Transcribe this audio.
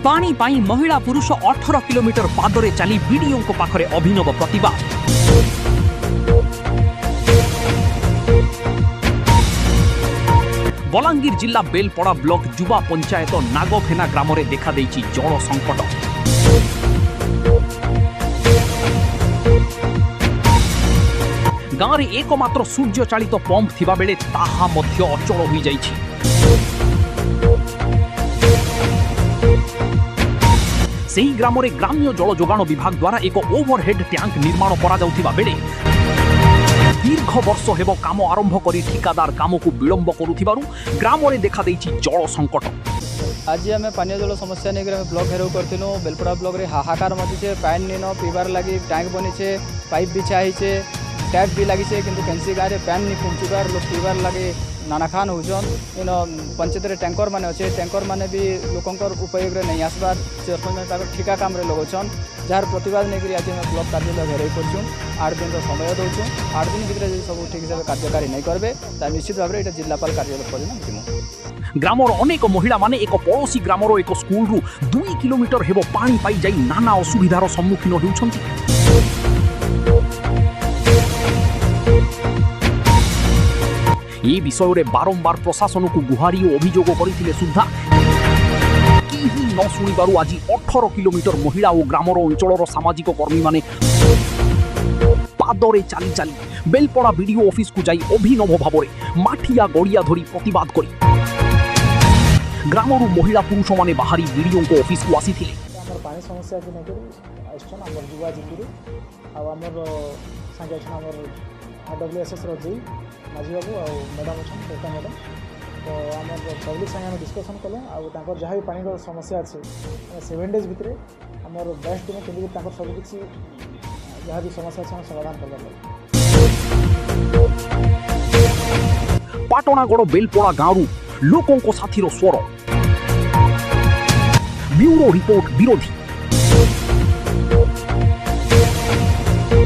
पानी पाई महिला पुरुष 18 किलोमीटर पादरे चली वीडियो को पाखरे अभिनव प्रतिभा। बलांगीर जिला बेलपड़ा ब्लॉक जुवा पंचायत नागफेना ग्राम में देखा देइछि जल संकट। गाँव में एकमात्र सूर्य चालित पंप थिबा बेले ताहा मध्य अचल हो जाइछि। सेही ग्राम में ग्राम्य जल जोगाण विभाग द्वारा एक ओवरहेड टैंक निर्माण करा जाउथिबा बेले दीर्घ वर्ष हेबो काम आरंभ करी ठिकादार काम को विलंब करुथिबारु ग्राम में देखा देइछि जल संकट। आज आम पानी जल समस्या नहीं ब्लॉक घेराव करथिलु। बेलपड़ा ब्लॉक रे हाहाकार मचीचे, पानी नीन पीबार लगी टैंक बनीचे, पाइप बिछाइचे, टैप भी लगी किंतु कैंसी गाँव में पानी नहीं पहुँचबार, लोग पीबार लगे नानाखान होजन। इन पंचायत रे टैंकर माने अच्छे, टैंकर माने भी लोकंकर उपयोग रे नहीं आसबार सरपंच ठिका काम रे लगौछन। जार प्रतिवाद नहीं करी आज हम ब्लॉक कार्यालय घेराई करछुं। 8 दिन समय दौछुं। 8 दिन भितर सब ठीक हिसाब कार्यकारी नहीं करबे ता निश्चित भाव में जिलापाल कार्यालय पर ग्रामर अनेक महिला माने एक पड़ोसी ग्रामर एक स्कूल रु 2 किलोमीटर हेबो पानी पाई जाई नाना असुविधार सम्मुखीन होउछंती। ये विषय रे बारंबार प्रशासन को गुहारी और अभियोग करथिले सुद्धा केही न सुनिबारु आज 18 किलोमीटर महिला और ग्रामर अंचलर सामाजिक कर्मी माने पादरे चाली चाली बेलपड़ा वीडियो ऑफिस को जाई अभिनव भाव माठिया गड़िया धरी प्रतिवाद करी ग्रामर महिला पुरुष माने बाहरी वीडियो को ऑफिस को आसी थिले। हमर पानी समस्या के नै करी आइछन हमर जुवा जिकुरी आ हमर संगे छन हमर डब्ल्यूएसएस रो जी माझी बाबू आ मैडम छन कोटा मैडम तो हमर पब्लिक संगे हम डिस्कशन कले आ तांकर जहा भी पानी रो समस्या अछि 7 डेज भितरे हमर बेस्ट टीम केंद्र तांकर सब किछि जहा भी समस्या अछि हम समाधान करबा। पाटणागढ़ बेलपड़ा गाँव लोकों को साथी रो स्वर ब्यूरो रिपोर्ट विरोधी।